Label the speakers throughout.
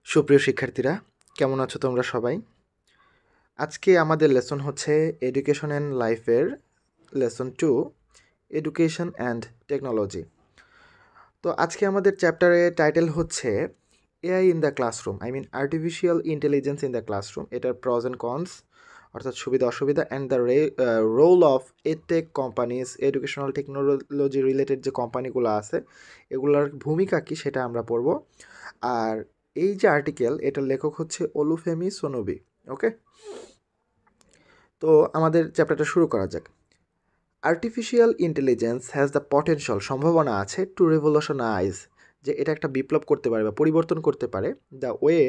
Speaker 1: সুপ্রিয় শিক্ষার্থীরা, কেমন আছো তোমরা সবাই? আজকে আমাদের লেসন হচ্ছে এডুকেশন অ্যান্ড লাইফের লেসন 2, এডুকেশন অ্যান্ড টেকনোলজি। তো আজকে আমাদের চ্যাপ্টারের টাইটেল হচ্ছে AI in the classroom, artificial intelligence in the classroom. এটার প্রজ অ্যান্ড কনস, অর্থাৎ সুবিধা অসুবিধা, and the role of edtech companies, educational technology related যে কোম্পানিগুলো আছে এগুলোর ভূমিকা কী সেটা আমরা পড়ব। আর এই যে আর্টিকেল, এটার লেখক হচ্ছে অলুফেমি সোনোবি। ওকে, তো আমাদের চ্যাপ্টারটা শুরু করা যাক। Artificial intelligence has the potential, সম্ভাবনা আছে, টু রেভলিউশনাইজ, যে এটা একটা বিপ্লব করতে পারে বা পরিবর্তন করতে পারে the way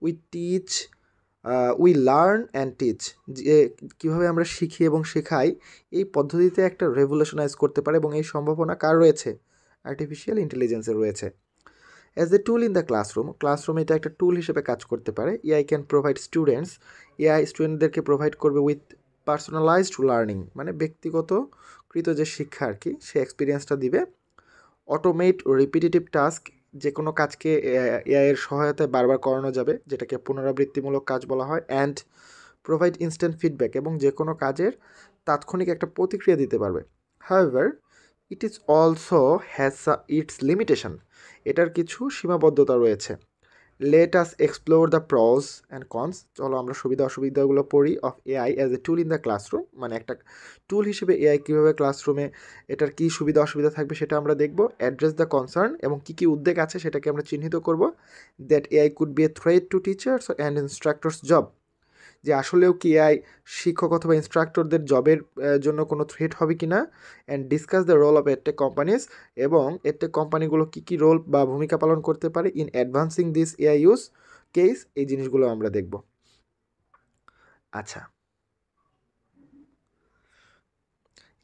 Speaker 1: we teach, we learn and teach, যে কীভাবে আমরা শিখি এবং শেখাই, এই পদ্ধতিতে একটা রেভলিউশনাইজ করতে পারে, এবং এই সম্ভাবনা কার রয়েছে? আর্টিফিশিয়াল ইন্টেলিজেন্সের রয়েছে। As a tool in the ক্লাসরুমে এটা একটা টুল হিসেবে কাজ করতে পারে। AI can provide students, AI স্টুডেন্টদেরকে প্রোভাইড করবে উইথ পার্সোনালাইজড লার্নিং, মানে ব্যক্তিগতকৃত যে শিক্ষা আর কি, সে এক্সপিরিয়েন্সটা দিবে। অটোমেট রিপিটেটিভ টাস্ক, যে কোনো কাজকে এআই এর সহায়তায় বারবার করানো যাবে, যেটাকে পুনরাবৃত্তিমূলক কাজ বলা হয়। অ্যান্ড প্রোভাইড ইনস্ট্যান্ট ফিডব্যাক, এবং যে কোনো কাজের তাৎক্ষণিক একটা প্রতিক্রিয়া দিতে পারবে। However it is also has its limitation, এটার কিছু সীমাবদ্ধতা রয়েছে। Let us explore the pros and cons, চলো আমরা সুবিধা অসুবিধাগুলো পড়ি, of AI as a tool in the classroom, মানে একটা টুল হিসেবে এআই কীভাবে ক্লাসরুমে, এটার কী সুবিধা অসুবিধা থাকবে সেটা আমরা দেখব। অ্যাড্রেস দ্য কনসার্ন, এবং কী কী উদ্বেগ আছে সেটাকে আমরা চিহ্নিত করব। That AI could B A threat to teachers and instructors job, যে আসলেও কি এআই শিক্ষক অথবা ইনস্ট্রাক্টরদের জবের জন্য কোনো থ্রেট হবে কি না। And discuss the role of edtech companies, এবং এডটেক কোম্পানিগুলো কী কী রোল বা ভূমিকা পালন করতে পারে in advancing this AI use case, এই জিনিসগুলো আমরা দেখব। আচ্ছা,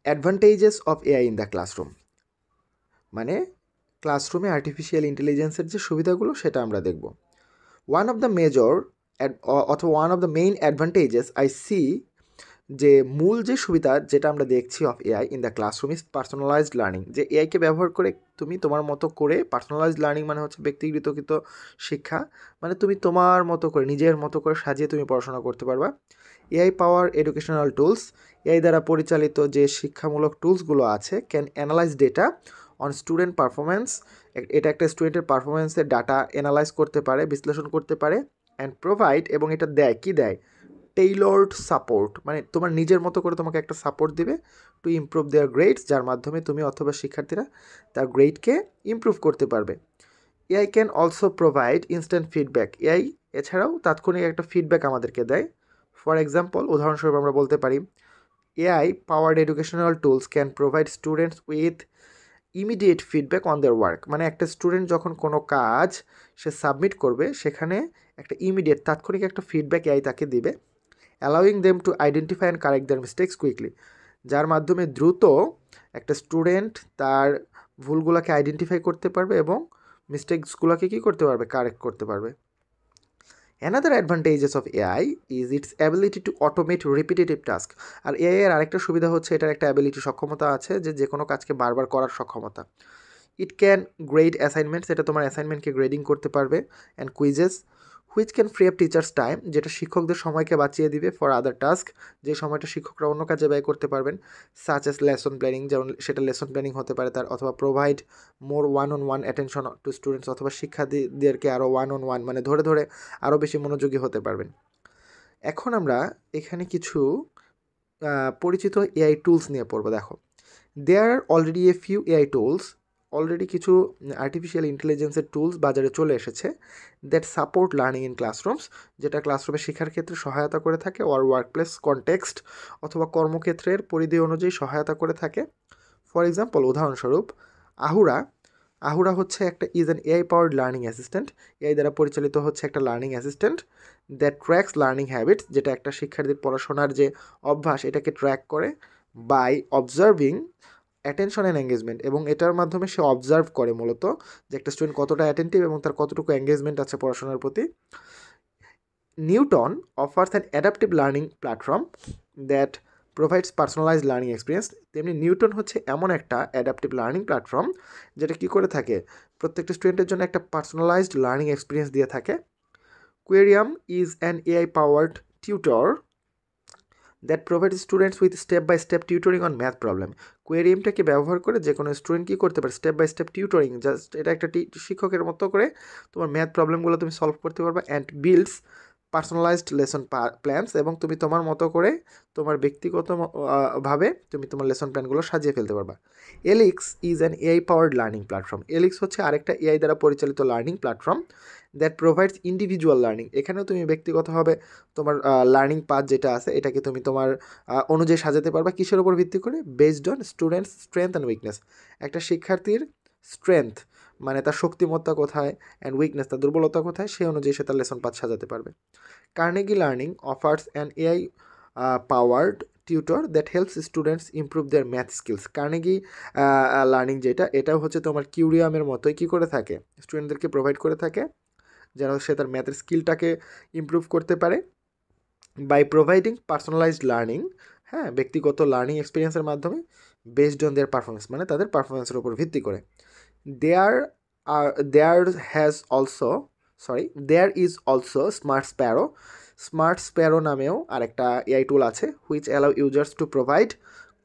Speaker 1: advantages of AI in the classroom, মানে ক্লাসরুমে আর্টিফিশিয়াল ইন্টেলিজেন্সের যে সুবিধাগুলো সেটা আমরা দেখব। ওয়ান অফ দ্য মেজর অথবা one of the main advantages I see, যে মূল যে সুবিধা যেটা আমরা দেখছি of AI in the classroom is personalised learning, যে এআইকে ব্যবহার করে তুমি তোমার মতো করে, পার্সোনালাইজড লার্নিং মানে হচ্ছে ব্যক্তিগতকৃত শিক্ষা, মানে তুমি তোমার মতো করে, নিজের মতো করে সাজিয়ে তুমি পড়াশোনা করতে পারবা। AI power educational tools, AI দ্বারা পরিচালিত যে শিক্ষামূলক টুলসগুলো আছে, can analyse data on student performance, এটা একটা স্টুডেন্টের পারফরমেন্সের ডাটা অ্যানালাইজ করতে পারে, বিশ্লেষণ করতে পারে। অ্যান্ড প্রোভাইড, এবং এটা দেয়, কি দেয়? টেইলর্ড সাপোর্ট, মানে তোমার নিজের মতো করে তোমাকে একটা সাপোর্ট দিবে টু ইমপ্রুভ দেয়ার গ্রেডস, যার মাধ্যমে তুমি অথবা শিক্ষার্থীরা তার গ্রেডকে ইমপ্রুভ করতে পারবে। AI can also provide instant feedback, AI এছাড়াও তাৎক্ষণিক একটা ফিডব্যাক আমাদেরকে দেয়। ফর এক্সাম্পল, উদাহরণস্বরূপ আমরা বলতে পারি, AI powered educational tools can provide students with immediate feedback on their work, মানে একটা স্টুডেন্ট যখন কোনো কাজ সে সাবমিট করবে, সেখানে একটা ইমিডিয়েট তাৎক্ষণিক একটা ফিডব্যাক এআই তাকে দিবে। Allowing them to identify and correct their mistakes quickly, যার মাধ্যমে দ্রুত একটা স্টুডেন্ট তার ভুলগুলোকে আইডেন্টিফাই করতে পারবে এবং মিস্টেক্সগুলোকে কী করতে পারবে? কারেক্ট করতে পারবে। Another advantages of AI is its ability to automate repetitive task, আর এআই এর আরেকটা সুবিধা হচ্ছে এটার একটা অ্যাবিলিটি, সক্ষমতা আছে, যে কোনো কাজকে বারবার করার সক্ষমতা। ইট ক্যান গ্রেড অ্যাসাইনমেন্টস, এটা তোমার অ্যাসাইনমেন্টকে গ্রেডিং করতে পারবে। And quizzes which can free up teachers time, যেটা শিক্ষকদের সময়কে বাঁচিয়ে দিবে ফর আদার টাস্ক, যে সময়টা শিক্ষকরা অন্য কাজে ব্যয় করতে পারবেন। সাচ এস লেসন প্ল্যানিং, যেমন সেটা লেসন প্ল্যানিং হতে পারে তার, অথবা provide more one on one attention to students, অথবা শিক্ষার্থীদেরকে আরও ওয়ান অন ওয়ান, মানে ধরে ধরে আরও বেশি মনোযোগী হতে পারবেন। এখন আমরা এখানে কিছু পরিচিত এআই টুলস নিয়ে পড়বো। দেখো, there are already a few AI tools, already কিছু আর্টিফিশিয়াল ইন্টেলিজেন্সের টুলস বাজারে চলে এসেছে, that support learning in classrooms, যেটা ক্লাসরুমে শেখার ক্ষেত্রে সহায়তা করে থাকে, ওর ওয়ার্কপ্লেস কনটেক্সট, অথবা কর্মক্ষেত্রের পরিধি অনুযায়ী সহায়তা করে থাকে। ফর এক্সাম্পল, উদাহরণস্বরূপ, আহুরা আহুরা হচ্ছে একটা is an AI powered learning assistant, AI দ্বারা পরিচালিত হচ্ছে একটা learning assistant that tracks learning habits, যেটা একটা শিক্ষার্থীর পড়াশোনার যে অভ্যাস এটাকে ট্র্যাক করে by observing attention and engagement, এবং এটার মাধ্যমে সে অবজার্ভ করে মূলত যে একটা স্টুডেন্ট কতটা অ্যাটেন্টিভ এবং তার কতটুকু এঙ্গেজমেন্ট আছে পড়াশোনার প্রতি। Newton offers an adaptive learning platform that provides personalised learning experience, তেমনি নিউটন হচ্ছে এমন একটা অ্যাডাপটিভ লার্নিং প্ল্যাটফর্ম যেটা কী করে থাকে, প্রত্যেকটা স্টুডেন্টের জন্য একটা পার্সোনালাইজড লার্নিং এক্সপিরিয়েন্স দিয়ে থাকে। Querium is an AI-powered tutor that provides students with step-by-step tutoring on math problem. কোয়েরিয়ামটাকে ব্যবহার করে যে কোনো স্টুডেন্ট কী করতে পারে, step by step tutoring, just এটা একটা শিক্ষকের মতো করে তোমার ম্যাথ প্রবলেমগুলো তুমি সলভ করতে পারবে। And builds personalised lesson plans, এবং তুমি তোমার মতো করে তোমার ব্যক্তিগত ভাবে তুমি তোমার লেসন প্ল্যানগুলো সাজিয়ে ফেলতে পারবা। ALEKS is an AI powered learning platform. ALEKS হচ্ছে আরেকটা এআই দ্বারা পরিচালিত learning platform that provides individual learning. এখানেও তুমি ব্যক্তিগতভাবে তোমার লার্নিং পাথ যেটা আছে এটাকে তুমি তোমার অনুযায়ী সাজাতে পারবা। কিসের উপর ভিত্তি করে? Based on students strength and weakness. একটা শিক্ষার্থীর স্ট্রেংথ মানে তার শক্তিমত্তা কোথায়, অ্যান্ড উইকনেস তার দুর্বলতা কোথায়, সেই অনুযায়ী সে তার লেসন পাথ সাজাতে পারবে। Carnegie learning offers an AI powered tutor that helps students improve there math skills. Carnegie learning যেটা, এটাও হচ্ছে তোমার কিউরিয়ামের মতোই কী করে থাকে, স্টুডেন্টদেরকে প্রোভাইড করে থাকে যেন সে তার ম্যাথের স্কিলটাকে ইমপ্রুভ করতে পারে বাই প্রোভাইডিং পার্সোনালাইজড লার্নিং, হ্যাঁ, ব্যক্তিগত লার্নিং এক্সপিরিয়েন্সের মাধ্যমে বেসড অন দেয়ার পারফরমেন্স, মানে তাদের পারফরমেন্সের উপর ভিত্তি করে। There is also Smart Sparrow. Smart Sparrow নামেও আরেকটা এআই টুল আছে which allow users to provide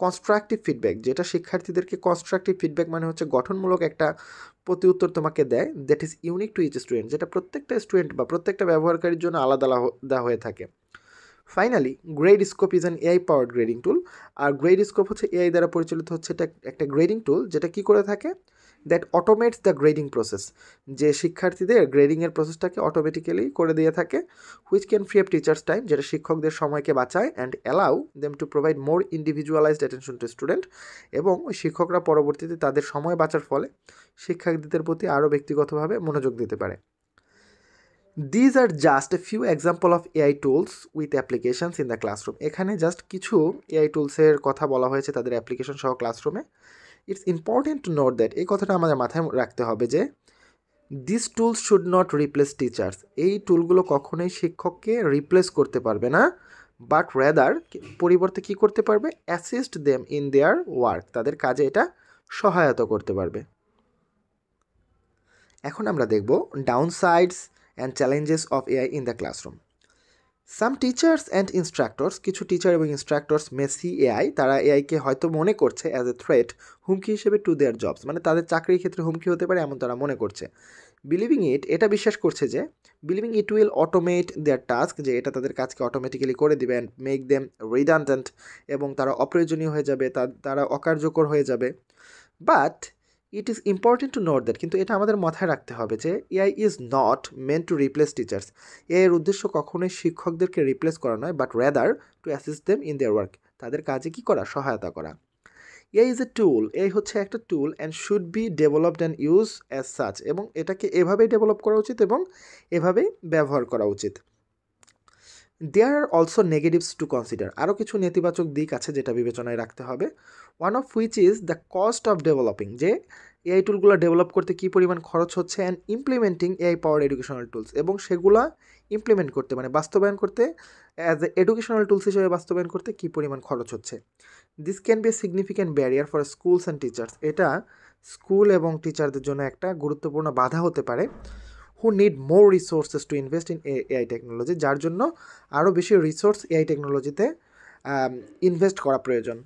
Speaker 1: constructive feedback, যেটা শিক্ষার্থীদেরকে কনস্ট্রাকটিভ ফিডব্যাক মানে হচ্ছে গঠনমূলক একটা প্রতি উত্তর তোমাকে দেয়, that is unique to each student, যেটা প্রত্যেকটা স্টুডেন্ট বা প্রত্যেকটা ব্যবহারকারীর জন্য আলাদা আলাদা হয়ে থাকে। Finally Gradescope is an AI powered grading tool. আর গ্রেড স্কোপ হচ্ছে এআই দ্বারা পরিচালিত হচ্ছে এটা একটা গ্রেডিং টুল যেটা কী করে থাকে, দ্যাট অটোমেটস দ্য গ্রেডিং প্রসেস, যে শিক্ষার্থীদের গ্রেডিংয়ের প্রসেসটাকে অটোমেটিক্যালি করে দিয়ে থাকে, which can free up teachers time, যেটা শিক্ষকদের সময়কে বাঁচায়, and allow them to provide more individualised attention to student, এবং ওই শিক্ষকরা পরবর্তীতে তাদের সময় বাঁচার ফলে শিক্ষার্থীদের প্রতি আরও ব্যক্তিগতভাবে মনোযোগ দিতে পারে। These are just a few example of AI tools with applications in the classroom. এখানে জাস্ট কিছু AI টুলসের কথা বলা হয়েছে তাদের অ্যাপ্লিকেশন সহ ক্লাসরুমে। It's important to note that, এই কথাটা আমাদের মাথায় রাখতে হবে যে this tools should not replace teachers. এই টুলগুলো কখনোই শিক্ষককে রিপ্লেস করতে পারবে না, বাট রেদার পরিবর্তে কী করতে পারবে, assist them in their work, তাদের কাজে এটা সহায়তা করতে পারবে। এখন আমরা দেখব ডাউনসাইডস and challenges of AI in the classroom. Some teachers and instructors, কিছু টিচার এবং ইনস্ট্রাক্টরস মে সি এআই, তারা এআইকে হয়তো মনে করছে অ্যাজ এ থ্রেট, হুমকি হিসেবে টু দেয়ার জবস, মানে তাদের চাকরির ক্ষেত্রে হুমকি হতে পারে এমন তারা মনে করছে। এটা বিশ্বাস করছে যে believing it will automate their task, যে এটা তাদের কাজকে অটোমেটিক্যালি করে দিবে, অ্যান্ড মেক দেম রিডান্ডেন্ট, এবং তারা অপ্রয়োজনীয় হয়ে যাবে, তারা অকার্যকর হয়ে যাবে। But it is important to note that, কিন্তু এটা আমাদের মাথায় রাখতে হবে যে AI is not meant to replace teachers. এর উদ্দেশ্য কখনোই শিক্ষকদেরকে রিপ্লেস করা নয়, but rather two assist them in their work, তাদের কাজে কী করা, সহায়তা করা। এআই ইজ এ টুল, এই হচ্ছে একটা tool, and should be developed and use as such, এবং এটাকে এভাবেই ডেভেলপ করা উচিত এবং এভাবেই ব্যবহার করা উচিত। There are also negatives to consider, আরও কিছু নেতিবাচক দিক আছে যেটা বিবেচনায় রাখতে হবে। One of which is the cost of developing, যে এআই টুলগুলো ডেভেলপ করতে কী পরিমাণ খরচ হচ্ছে, and implementing AI power educational tools, এবং সেগুলো ইমপ্লিমেন্ট করতে মানে বাস্তবায়ন করতে অ্যাজ এ এডুকেশনাল টুলস হিসেবে বাস্তবায়ন করতে কী পরিমাণ খরচ হচ্ছে। This can be a significant barrier for schools and teachers, এটা স্কুল এবং টিচারদের জন্য একটা গুরুত্বপূর্ণ বাধা হতে পারে। হু need more resources to invest in AI technology, যার জন্য আরও বেশি রিসোর্স এআই টেকনোলজিতে ইনভেস্ট করা প্রয়োজন।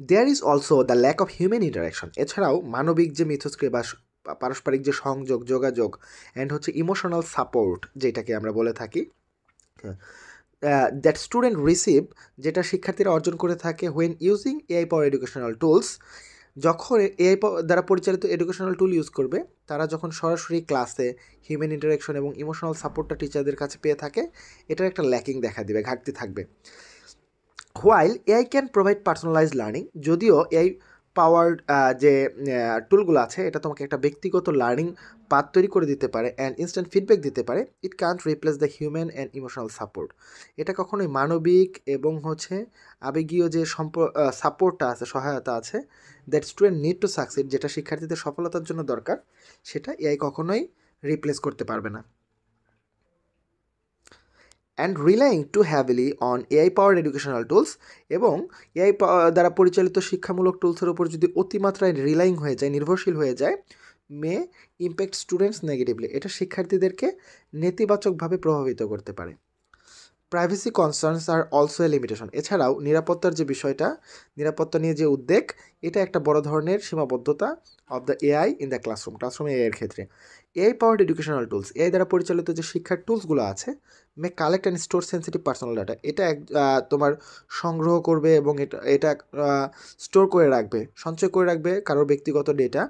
Speaker 1: There is also the lack of human interaction, এছাড়াও মানবিক যে মিথস্ক্রিয়া বা পারস্পরিক যে সংযোগ যোগাযোগ, অ্যান্ড হচ্ছে ইমোশনাল সাপোর্ট যেটাকে আমরা বলে থাকি, দ্যাট স্টুডেন্ট রিসিভ, যেটা শিক্ষার্থীরা অর্জন করে থাকে when using AI power educational tools, যখন এআই দ্বারা পরিচালিত এডুকেশনাল টুল ইউজ করবে, তারা যখন সরাসরি ক্লাসে হিউম্যান ইন্টারাকশন এবং ইমোশনাল সাপোর্টটা টিচারদের কাছে পেয়ে থাকে, এটার একটা ল্যাকিং দেখা দিবে, ঘাটতি থাকবে। While AI can provide personalised learning, যদিও এআই পাওয়ার্ড যে টুলগুলো আছে এটা তোমাকে একটা ব্যক্তিগত লার্নিং পাথ তৈরি করে দিতে পারে অ্যান্ড ইনস্ট্যান্ট ফিডব্যাক দিতে পারে, it can't replace the human and emotional support, এটা কখনোই মানবিক এবং হচ্ছে আবেগীয় যে সাপোর্টটা আছে, সহায়তা আছে, that student need to succeed, যেটা শিক্ষার্থীদের সফলতার জন্য দরকার, সেটা এআই কখনোই রিপ্লেস করতে পারবে না। And relying too heavily on AI power educational tools, এবং এআই দ্বারা পরিচালিত শিক্ষামূলক টুলসের উপর যদি অতিমাত্রায় রিলাইং হয়ে যায়, নির্ভরশীল হয়ে যায়, মে ইম্প্যাক্ট স্টুডেন্টস নেগেটিভলি, এটা শিক্ষার্থীদেরকে নেতিবাচকভাবে প্রভাবিত করতে পারে। Privacy concerns are also a limitation, এছাড়াও নিরাপত্তার যে বিষয়টা, নিরাপত্তা নিয়ে যে উদ্বেগ, এটা একটা বড় ধরনের সীমাবদ্ধতা of the AI in the ক্লাসরুমে এআই এর ক্ষেত্রে। AI powered educational tools, AI দ্বারা পরিচালিত যে শিক্ষার টুলসগুলো আছে, may collect and store sensitive personal data, এটা তোমার সংগ্রহ করবে এবং এটা স্টোর করে রাখবে, সঞ্চয় করে রাখবে কারোর ব্যক্তিগত ডেটা,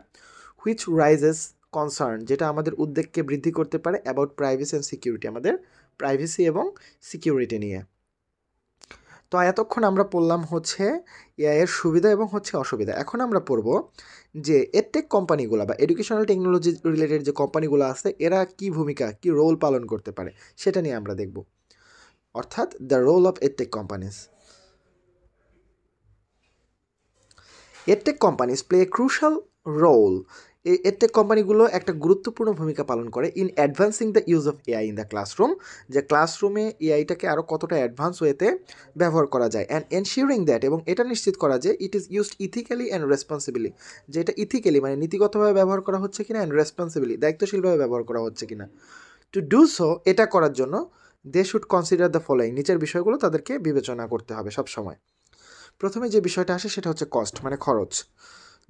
Speaker 1: হুইচ রাইজেস কনসার্ন, যেটা আমাদের উদ্বেগকে বৃদ্ধি করতে পারে অ্যাবাউট প্রাইভেসি অ্যান্ড সিকিউরিটি, আমাদের প্রাইভেসি এবং সিকিউরিটি নিয়ে। তো এতক্ষণ আমরা পড়লাম হচ্ছে এআই এর সুবিধা এবং হচ্ছে অসুবিধা। এখন আমরা পড়ব যে এডটেক কোম্পানিগুলো বা এডুকেশনাল টেকনোলজি রিলেটেড যে কোম্পানিগুলো আছে, এরা কি ভূমিকা, কি রোল পালন করতে পারে, সেটা নিয়ে আমরা দেখব, অর্থাৎ the role of edtech companies. Edtech companies play a crucial role, এই এডটেক কোম্পানিগুলো একটা গুরুত্বপূর্ণ ভূমিকা পালন করে in advancing the use of AI in the classroom, যে ক্লাসরুমে এআইটাকে আরও কতটা অ্যাডভান্স ওয়েতে ব্যবহার করা যায়, অ্যান্ড এনশিওরিং দ্যাট, এবং এটা নিশ্চিত করা যে it is used ethically and responsibly, যে এটা ইথিক্যালি মানে নীতিগতভাবে ব্যবহার করা হচ্ছে কিনা, অ্যান্ড রেসপন্সিবলি দায়িত্বশীলভাবে ব্যবহার করা হচ্ছে কিনা। টু ডু সো, এটা করার জন্য they should consider the following, নিচের বিষয়গুলো তাদেরকে বিবেচনা করতে হবে সবসময়। প্রথমে যে বিষয়টা আসে সেটা হচ্ছে কস্ট, মানে খরচ।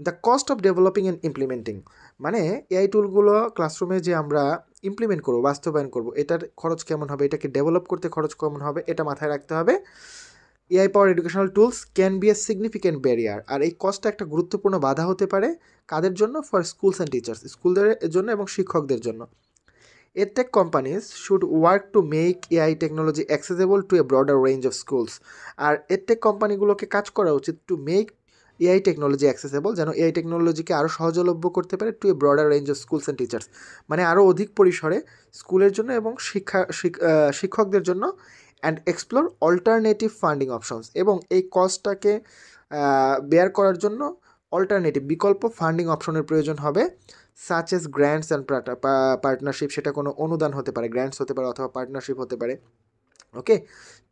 Speaker 1: The cost of developing and implementing, মানে এআই টুলগুলো ক্লাসরুমে যে আমরা ইমপ্লিমেন্ট করবো, বাস্তবায়ন করবো, এটার খরচ কেমন হবে, এটাকে ডেভেলপ করতে খরচ কেমন হবে, এটা মাথায় রাখতে হবে। AI power educational tools can be a significant barrier, আর এই কস্টটা একটা গুরুত্বপূর্ণ বাধা হতে পারে কাদের জন্য, ফর স্কুলস অ্যান্ড টিচার্স, স্কুলদের জন্য এবং শিক্ষকদের জন্য। EdTech companies should work to make AI technology accessible to a broader range of schools, R EdTech কোম্পানিগুলোকে কাজ করা উচিত to make AI technology accessible, যেন এআই টেকনোলজিকে আরও সহজলভ্য করতে পারে to a broader range of schools and teachers, মানে আরও অধিক পরিসরে স্কুলের জন্য এবং শিক্ষকদের জন্য, and explore alternative funding options, এবং এই কস্টটাকে বেয়ার করার জন্য অল্টারনেটিভ বিকল্প ফান্ডিং অপশনের প্রয়োজন হবে, such as grants and partnership, সেটা কোনো অনুদান হতে পারে, গ্র্যান্টস হতে পারে অথবা পার্টনারশিপ হতে পারে। Okay,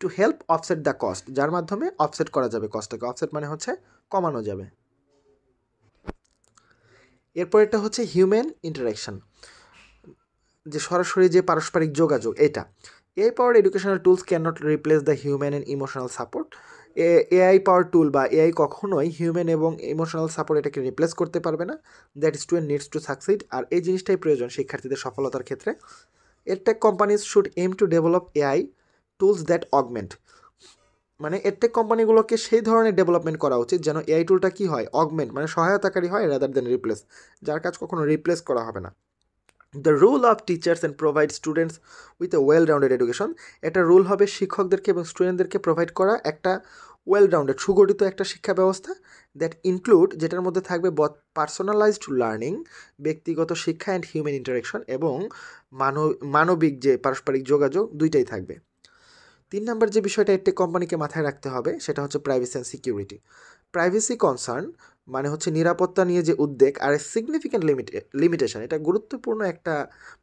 Speaker 1: to help offset the cost, যার মাধ্যমে অফসেট করা যাবে কস্টটাকে, অফসেট মানে হচ্ছে কমানো যাবে। এরপর এটা হচ্ছে হিউম্যান ইন্টারাকশন, যে সরাসরি যে পারস্পরিক যোগাযোগ, এটা AI power educational tools can not replace the human and emotional support, AI power tool বা এআই কখনোই হিউম্যান এবং ইমোশনাল সাপোর্ট এটাকে রিপ্লেস করতে পারবে না, that student needs to succeed, আর এই জিনিসটাই প্রয়োজন শিক্ষার্থীদের সফলতার ক্ষেত্রে। Edtech companies should aim to develop AI tools that augment, মানে এডটেক কোম্পানিগুলোকে সেই ধরনের ডেভেলপমেন্ট করা উচিত যেন এআই টুলটা কী হয়, অগমেন্ট মানে সহায়তাকারী হয়, রাদার দেন রিপ্লেস, যার কাজ কখনো রিপ্লেস করা হবে না। The rule of teachers and provide students with a well rounded education, একটা রুল হবে শিক্ষকদেরকে এবং স্টুডেন্টদেরকে প্রোভাইড করা একটা ওয়েল রাউন্ডেড সুগঠিত একটা শিক্ষা ব্যবস্থা, দ্যাট ইনক্লুড, যেটার মধ্যে থাকবে পার্সোনালাইজড লার্নিং ব্যক্তিগত শিক্ষা, অ্যান্ড হিউম্যান ইন্টারাকশন, এবং মানবিক যে পারস্পরিক যোগাযোগ, দুইটাই থাকবে। 3 নম্বর যে বিষয়টা একটা কোম্পানিকে মাথায় রাখতে হবে সেটা হচ্ছে privacy and security. Privacy concern মানে হচ্ছে নিরাপত্তা নিয়ে যে উদ্বেগ, আর সিগনিফিক্যান্ট লিমিটেশন, এটা গুরুত্বপূর্ণ একটা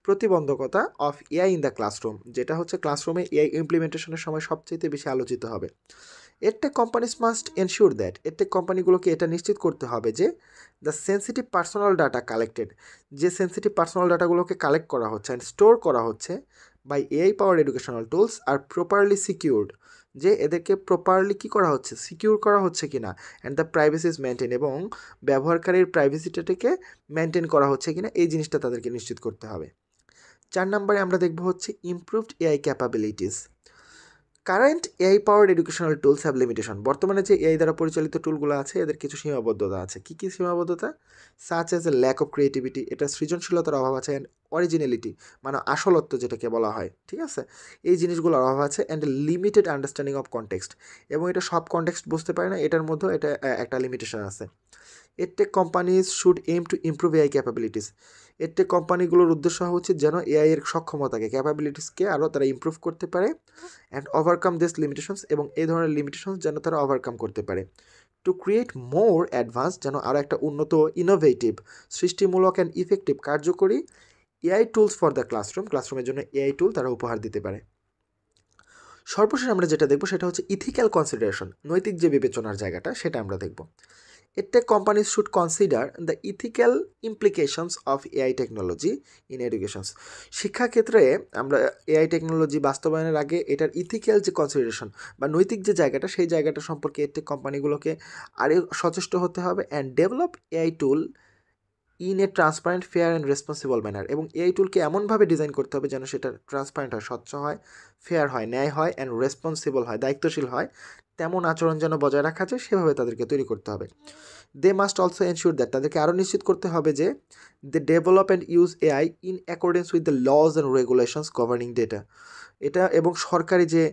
Speaker 1: প্রতিবন্ধকতা of AI in the classroom, যেটা হচ্ছে ক্লাসরুমে এআই ইমপ্লিমেন্টেশনের সময় সবচেয়ে বেশি আলোচিত হবে। Edtech companies must ensure that, edtech কোম্পানিগুলোকে এটা নিশ্চিত করতে হবে যে the sensitive personal data collected, যে সেন্সিটিভ পার্সোনাল ডাটাগুলোকে কালেক্ট করা হচ্ছে অ্যান্ড স্টোর করা হচ্ছে by AI power educational tools are properly secured, যে এদেরকে প্রপারলি কী করা হচ্ছে, সিকিউর করা হচ্ছে কি না, and the privacy is maintain, এবং ব্যবহারকারীর প্রাইভেসিটাকে মেনটেন করা হচ্ছে কি না, এই জিনিসটা তাদেরকে নিশ্চিত করতে হবে। 4 নম্বরে আমরা দেখব হচ্ছে improved AI capabilities. Current AI powered educational tools have limitation, বর্তমানে যে এআই দ্বারা পরিচালিত টুলগুলো আছে এদের কিছু সীমাবদ্ধতা আছে। কী কী সীমাবদ্ধতা? Such as a lack of creativity, এটা সৃজনশীলতার অভাব আছে, অ্যান্ড অরিজিনালিটি মানে আসলত্ব যেটাকে বলা হয়, ঠিক আছে, এই জিনিসগুলোর অভাব আছে, and limited understanding of context, এবং এটা সব কনটেক্সট বুঝতে পারে না, এটার মধ্যেও এটা একটা লিমিটেশন আছে। Edtech companies should aim to improve AI capabilities, edtech কোম্পানিগুলোর উদ্দেশ্য হওয়া উচিত যেন এআই এর সক্ষমতাকে, ক্যাপাবিলিটিসকে আরও তারা ইমপ্রুভ করতে পারে, অ্যান্ড ওভারকাম দিস লিমিটেশনস, এবং এই ধরনের লিমিটেশনস যেন তারা ওভারকাম করতে পারে। টু ক্রিয়েট মোর অ্যাডভান্স, যেন আরও একটা উন্নত, ইনোভেটিভ, সৃষ্টিমূলক অ্যান্ড ইফেক্টিভ, কার্যকরী এআই টুলস ফর দ্য ক্লাসরুমের জন্য এআই টুল তারা উপহার দিতে পারে। সর্বশেষ আমরা যেটা দেখব সেটা হচ্ছে ইথিক্যাল কনসিডারেশন, নৈতিক যে বিবেচনার জায়গাটা সেটা আমরা দেখব। EdTech companies should consider the ethical implications of AI technology in education. শিক্ষাক্ষেত্রে আমরা এআই টেকনোলজি বাস্তবায়নের আগে এটার ইথিক্যাল যে কনসিডারেশন বা নৈতিক যে জায়গাটা, সেই জায়গাটা সম্পর্কে EdTech কোম্পানিগুলোকে আরও সচেষ্ট হতে হবে and develop AI tool in a transparent, fair and responsible manner. এবং এআই টুলকে এমনভাবে ডিজাইন করতে হবে যেন সেটা ট্রান্সপারেন্ট হয়, স্বচ্ছ হয়, ফেয়ার হয়, ন্যায় হয়, অ্যান্ড রেসপন্সিবল হয়, দায়িত্বশীল হয়। তেমন আচরণ যেন বজায় রাখা যায় সেভাবে তাদেরকে তৈরি করতে হবে। They must also ensure that, তাদেরকে আরও নিশ্চিত করতে হবে যে they develop and use AI in accordance with the laws and regulations governing data. এটা এবং সরকারি যে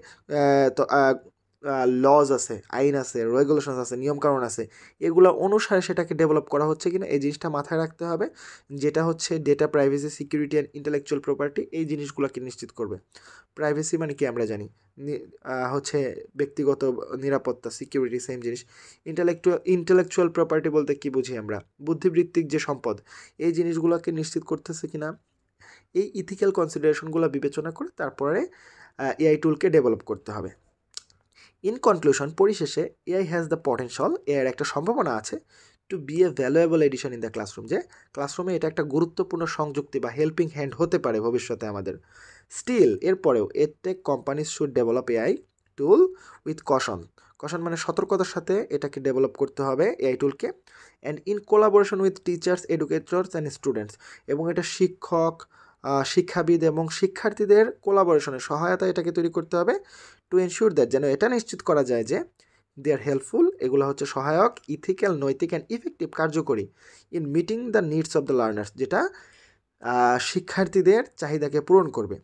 Speaker 1: লজ আছে, আইন আছে, রেগুলেশনস আছে, নিয়মকানুন আছে, এগুলো অনুসারে সেটাকে ডেভেলপ করা হচ্ছে কিনা এই জিনিসটা মাথায় রাখতে হবে, যেটা হচ্ছে data privacy, security and intellectual property, এই জিনিসগুলোকে নিশ্চিত করবে। প্রাইভেসি মানে কি আমরা জানি, হচ্ছে ব্যক্তিগত নিরাপত্তা, সিকিউরিটি সেম জিনিস। ইন্টেলেকচুয়াল প্রপার্টি বলতে কি বুঝি আমরা, বুদ্ধিবৃত্তিক যে সম্পদ, এই জিনিসগুলোকে নিশ্চিত করতেছে কিনা, এই ইথিক্যাল কনসিডারেশনগুলো বিবেচনা করে তারপরে এআই টুলকে ডেভেলপ করতে হবে। ইন কনক্লুশন, পরিশেষে এআই হ্যাজ দ্য পটেনশিয়াল, এর একটা সম্ভাবনা আছে to be a valuable addition in the classroom, যে ক্লাসরুমে এটা একটা গুরুত্বপূর্ণ সংযুক্তি বা হেল্পিং হ্যান্ড হতে পারে ভবিষ্যতে আমাদের। স্টিল এরপরেও EdTech companies should develop AI tool with caution মানে সতর্কতার সাথে এটাকে ডেভেলপ করতে হবে এআই টুলকে, and in collaboration with teachers, educators and students, এবং এটা শিক্ষক, শিক্ষাবিদ এবং শিক্ষার্থীদের কোলাবোরেশনে সহায়তা এটাকে তৈরি করতে হবে, টু এনশিওর দ্যাট, যেন এটা নিশ্চিত করা যায় যে দে আর হেল্পফুল, এগুলো হচ্ছে সহায়ক, ইথিক্যাল, নৈতিক অ্যান্ড ইফেক্টিভ, কার্যকরী, in meeting the needs of the learners, যেটা শিক্ষার্থীদের চাহিদাকে পূরণ করবে।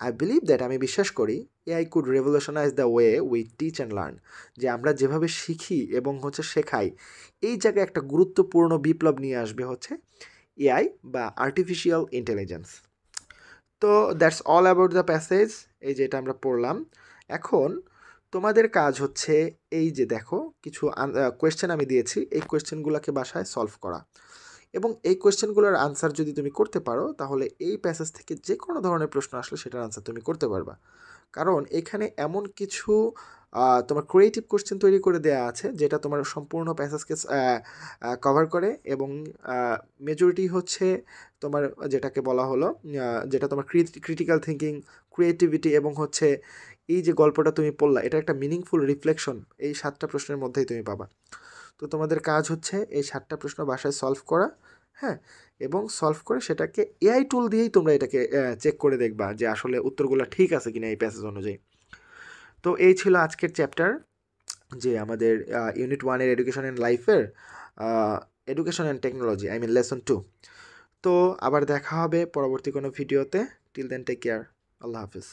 Speaker 1: আই বিলিভ দ্যাট, আমি বিশ্বাস করি, AI could রেভলিউশনাইজ the way we teach and learn, যে আমরা যেভাবে শিখি এবং হচ্ছে শেখাই, এই জায়গায় একটা গুরুত্বপূর্ণ বিপ্লব নিয়ে আসবে হচ্ছে এআই বা আর্টিফিশিয়াল ইন্টেলিজেন্স। তো that's all about the passage, এই যেটা আমরা পড়লাম। এখন তোমাদের কাজ হচ্ছে এই যে দেখো কিছু কোয়েশ্চেন আমি দিয়েছি, এই কোয়েশ্চেনগুলোকে বাসায় সলভ করা, এবং এই কোয়েশ্চেনগুলোর আনসার যদি তুমি করতে পারো তাহলে এই প্যাসেজ থেকে যে কোনো ধরনের প্রশ্ন আসলে সেটার আনসার তুমি করতে পারবা। কারণ এখানে এমন কিছু তোমার ক্রিয়েটিভ কোয়েশ্চেন তৈরি করে দেওয়া আছে যেটা তোমার সম্পূর্ণ প্যাসেজকে কভার করে, এবং মেজরিটি হচ্ছে তোমার যেটাকে বলা হলো যেটা তোমার ক্রিটিক্যাল থিঙ্কিং, ক্রিয়েটিভিটি এবং হচ্ছে এই যে গল্পটা তুমি পড়লা, এটা একটা মিনিংফুল রিফ্লেকশন এই 7টা প্রশ্নের মধ্যেই তুমি পাবা। তো তোমাদের কাজ হচ্ছে এই 7টা প্রশ্ন বাসায় সলভ করা, হ্যাঁ, এবং সলভ করে সেটাকে এআই টুল দিয়েই তোমরা এটাকে চেক করে দেখবা যে আসলে উত্তরগুলো ঠিক আছে কিনা এই প্যাসেজ অনুযায়ী। তো এই ছিল আজকের চ্যাপ্টার, যে আমাদের ইউনিট 1-এর এডুকেশন অ্যান্ড লাইফের education and technology, I mean lesson 2। তো আবার দেখা হবে পরবর্তী কোনো ভিডিওতে। টিল দেন টেক কেয়ার, আল্লাহ হাফিজ।